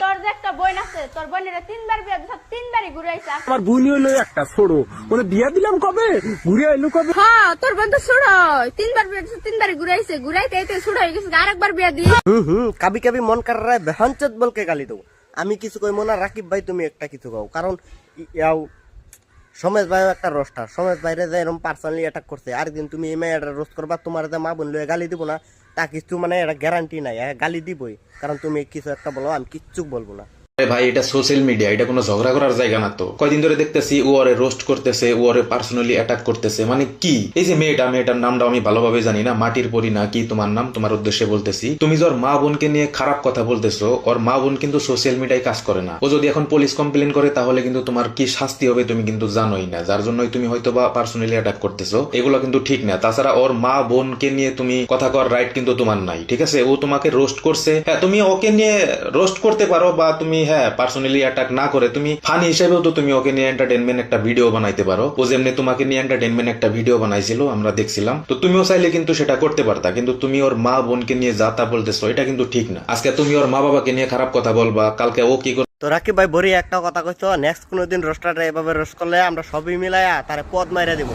তোর যে একটা বোন আছে, তোর বোনের তিনবার বিয়ে দিছ, তিনবারই ঘুরে আইছে। আমার বোন হইলো একটা ছোড়ো, ওরে বিয়া দিলাম কবে, ঘুরে আইলো কবে? হ্যাঁ, তোর বোন তো ছোড়ো, তিনবার বিয়ে দিছ, তিনবারই ঘুরে আইছে। ঘুরাইতে এতে ছোড়ো হয়ে গেছে, আরেকবার বিয়ে দি। কাবি কাবি মন কার রায় বেহানচত বলকে গালি দেবো। আমি কিছু কইব না, রাকিব ভাই তুমি একটা কিছু কও, কারণ ইয়াও সমেশ ভাই একটা রোস্টার, সমেশ ভাইরে যে এরকম পার্সোনালি অ্যাটাক করছে, আরেকদিন তুমি এই মেয়েটা রোস্ট করবা, তোমার যে মা বোন লয়ে গালি দিব না তা কিছু মানে এটা গ্যারান্টি নাই, গালি দিবই, কারণ তুমি কিছু একটা বলো, আমি কিচ্ছু বলবো না। আরে ভাই, এটা সোশ্যাল মিডিয়া, এটা কোনো ঝগড়া করার জায়গা না তো। কয়দিন ধরে দেখতেছি ও ওরে রোস্ট করতেছে, ও ওরে পার্সোনালি অ্যাটাক করতেছে, মানে কি? এই যে মেয়েটার নামটা আমি ভালোভাবে জানি না, মাটির পরি না কি তোমার নাম, তোমার উদ্দেশ্যে বলতেছি, তুমি যে ওর মা বোনকে নিয়ে খারাপ কথা বলতেছো, ওর মা বোন কিন্তু সোশ্যাল মিডিয়ায় কাজ করে না। ও যদি এখন পুলিশ কমপ্লেন করে তাহলে কিন্তু তোমার কি শাস্তি হবে তুমি কিন্তু জানোই না, যার জন্যই তুমি হয়তো বা পার্সোনালি অ্যাটাক করতেছো। এগুলো কিন্তু ঠিক না। তাছাড়া ওর মা বোনকে নিয়ে তুমি কথা কর রাইট কিন্তু তোমার নাই, ঠিক আছে? ও তোমাকে রোস্ট করছে, হ্যাঁ তুমি ওকে নিয়ে রোস্ট করতে পারো, বা তুমি হ্যাঁ পার্সোনালি অ্যাটাক না করে তুমি ফানি হিসেবেও তো তুমি ওকে নিয়ে এন্টারটেনমেন্ট একটা ভিডিও বানাইতে পারো। ও যেমনি তোমাকে নিয়ে এন্টারটেনমেন্ট একটা ভিডিও বানাইছিল, আমরা দেখছিলাম, তো তুমিও চাইলে কিন্তু সেটা করতে পারতা। কিন্তু তুমি ওর মা বোনকে নিয়ে যা তা বলতেছো, এটা কিন্তু ঠিক না। আজকে তুমি ওর মা বাবাকে নিয়ে খারাপ কথা বলবা, কালকে ও কি করবে। তো রাকিব ভাই বড়ি একটা কথা কইছো, নেক্সট কোনোদিন রোস্টারটা এভাবে রোস্ট করলে আমরা সবই মিলাইয়া তারে পদ মাইরা দিব।